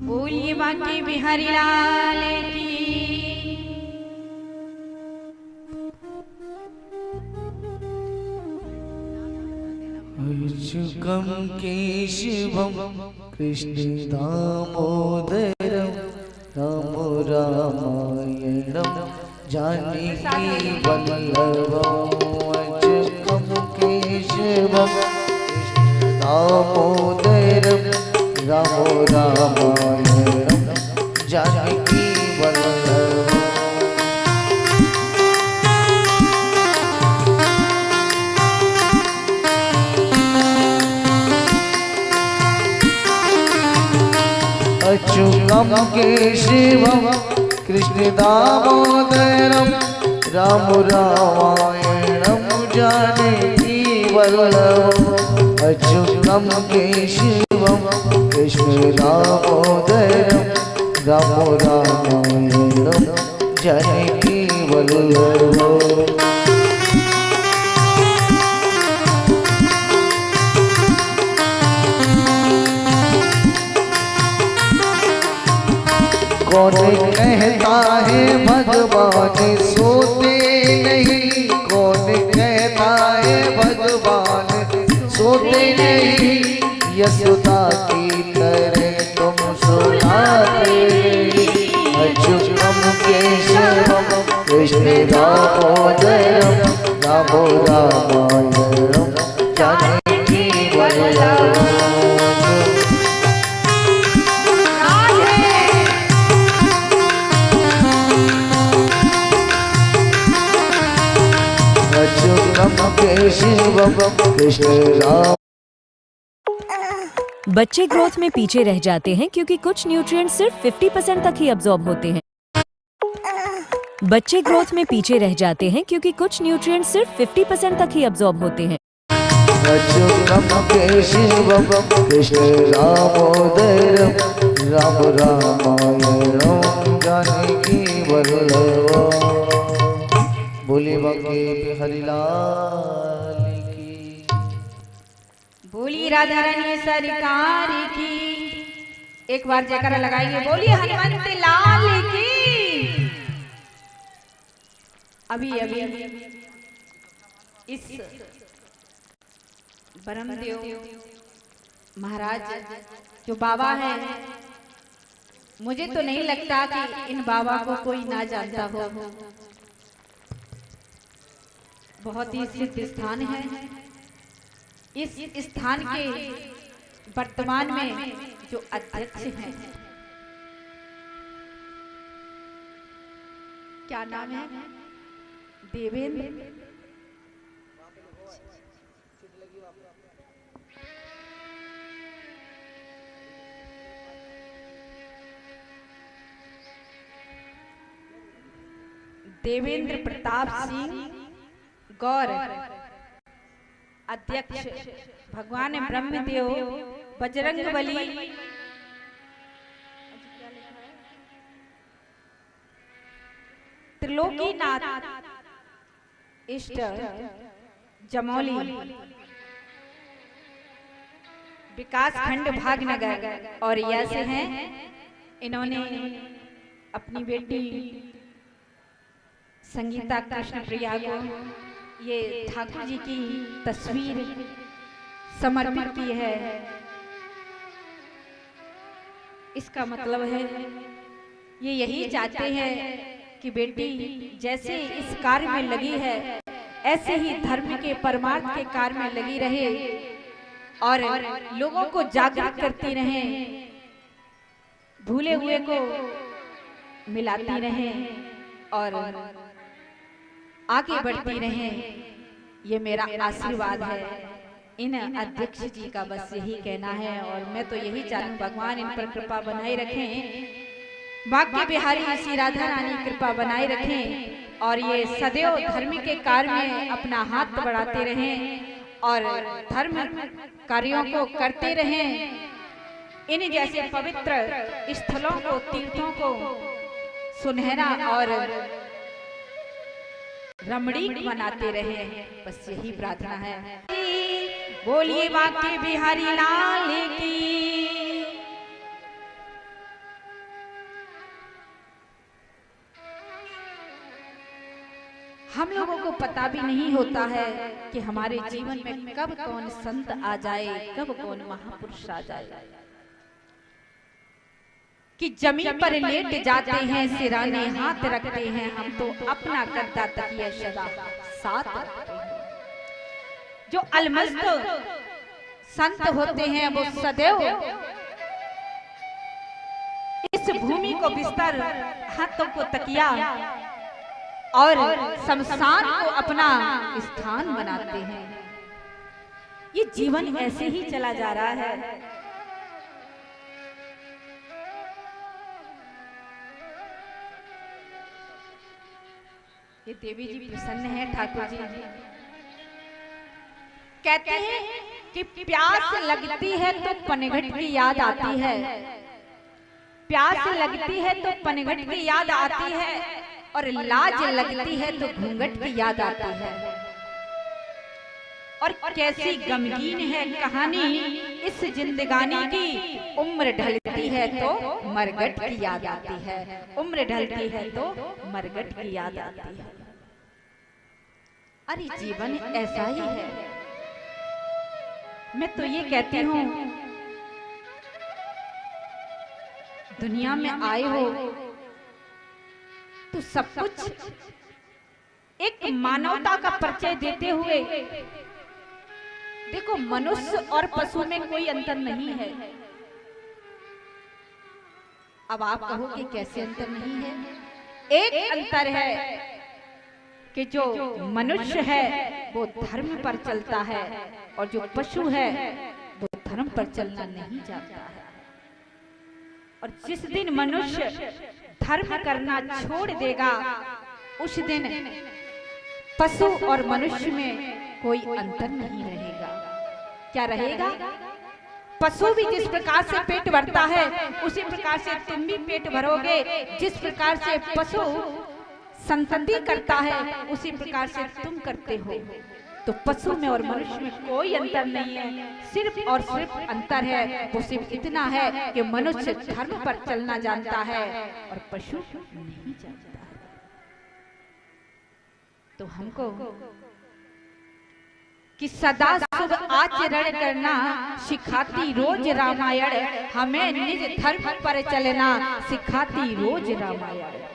बोलिए बांके बिहारी लाल की। अच्युकं केशवं कृष्ण दामोदरं राम रामायणं जानकी वल्लभं। अच्युतं केशवं कृष्ण दामोदरं राम रामायणं जानकी वल्लभं। अच्युतं केशवं कृष्ण दामोदरं राम रामायणं जानकी वल्लभम्। अच्युतं केशवं कृष्ण दामोदरं राम रामायणं जानकी वल्लभम्। कौन कहता है भगवान सोते नहीं, कौन कहता है भगवान सोते नहीं, यशोदा की तरह तुम सुनाते। अच्युतं केशवं कृष्ण दामोदरं राम रामायणं जानकी वल्लभम्। बच्चे ग्रोथ में पीछे रह जाते हैं क्योंकि कुछ न्यूट्रिएंट सिर्फ 50% तक ही अब्सॉर्ब होते हैं। बच्चे ग्रोथ में पीछे रह जाते हैं क्योंकि कुछ न्यूट्रिएंट सिर्फ 50% तक ही अब्सॉर्ब होते हैं। अच्युतं केशवं कृष्ण दामोदरं राम रामायणं जानकी वल्लभम्। बोलिए बांके बिहारी लाल की। बोलिए राधा रानी सरकार की। एक बार जयकारा लगाएंगे, बोलिए हनुमंत लाल की। अभी अभी इस ब्रह्मदेव महाराज जो बाबा हैं, मुझे तो नहीं लगता कि इन बाबा को कोई ना जानता हो। बहुत ही सिद्ध स्थान है। इस स्थान के वर्तमान में जो अध्यक्ष हैं, क्या नाम है? देवेंद्र। देवेंद्र प्रताप सिंह गौर अध्यक्ष, भगवान ब्रह्मदेव बजरंगबली त्रिलोकीनाथ इष्ट जमौली विकास खंड भागनगर और ऐसे हैं। इन्होंने अपनी बेटी संगीता कृष्ण प्रिया को ये ठाकुर जी की तस्वीर समर्पित की है। इसका मतलब है ये यही चाहते हैं कि बेटी जैसे इस कार्य में लगी है, ऐसे ही धर्म के परमार्थ के कार्य में लगी रहे और लोगों को जागृत करती रहे, भूले हुए को मिलाती रहे और आगे बढ़ती रहें। ये मेरा आशीर्वाद है इन अध्यक्ष जी का, बस यही कहना है। और मैं तो यही चाहूँ भगवान इन पर कृपा बनाए रखें, बांके बिहारी श्री राधा रानी कृपा बनाए रखें और ये सदैव धर्म के कार्य में अपना हाथ बढ़ाते रहें और धर्म कार्यों को करते रहें। इन जैसे पवित्र स्थलों को, तीर्थों को सुनहरा और रमणीक बनाते रहे, बस यही प्रार्थना है। बोलिए बांके बिहारी लाल की। हम लोगों को पता भी नहीं होता है कि हमारे जीवन में कब कौन संत आ जाए, कब कौन महापुरुष आ जाए, कि जमीन पर लेट जाते हैं, सिराने हाथ रखते हैं, हम तो अपना करता तकिया सदा साथ रखते हैं। जो अलमस्त संत होते हैं वो सदैव इस भूमि को बिस्तर, हाथों को तकिया और शमशान को अपना स्थान बनाते हैं। ये जीवन ऐसे ही चला जा रहा है। ये देवी जी प्रसन्न है, ठाकुर जी कहते हैं कि प्यास लगती है तो पनघट की याद आती है, प्यास लगती है तो पनघट की याद आती है, और लाज लगती है तो घूंघट की याद आती है। और कैसी गमगीन है कहानी इस जिंदगानी की, उम्र ढलती है तो मरगट की याद आती है, उम्र ढलती है तो मरगट की याद आती है। अरे जीवन ऐसा ही है। मैं तो ये कहती हूँ, दुनिया में आए हो तो सब कुछ एक मानवता का परिचय देते हुए, देखो मनुष्य और पशु में कोई अंतर नहीं है। अब आप कहोगे कैसे अंतर नहीं है? एक अंतर है कि जो मनुष्य है वो धर्म पर चलता है, और जो पशु है वो धर्म पर चलना नहीं जानता है। और जिस दिन मनुष्य धर्म करना छोड़ देगा, उस दिन पशु और मनुष्य में कोई अंतर नहीं रहेगा। क्या रहेगा? पशु भी जिस प्रकार से पेट भरता है, उसी प्रकार से तुम भी पेट भरोगे। जिस प्रकार से पशु संतति करता है, उसी प्रकार से तुम करते हो। तो पशु में और मनुष्य में कोई अंतर नहीं है, सिर्फ और सिर्फ अंतर है वो सिर्फ इतना है कि मनुष्य धर्म पर चलना जानता है और पशु नहीं जानता है। तो हमको कि सदा शुभ आचरण करना सिखाती रोज रामायण, हमें निज धर्म पर चलना सिखाती रोज रामायण।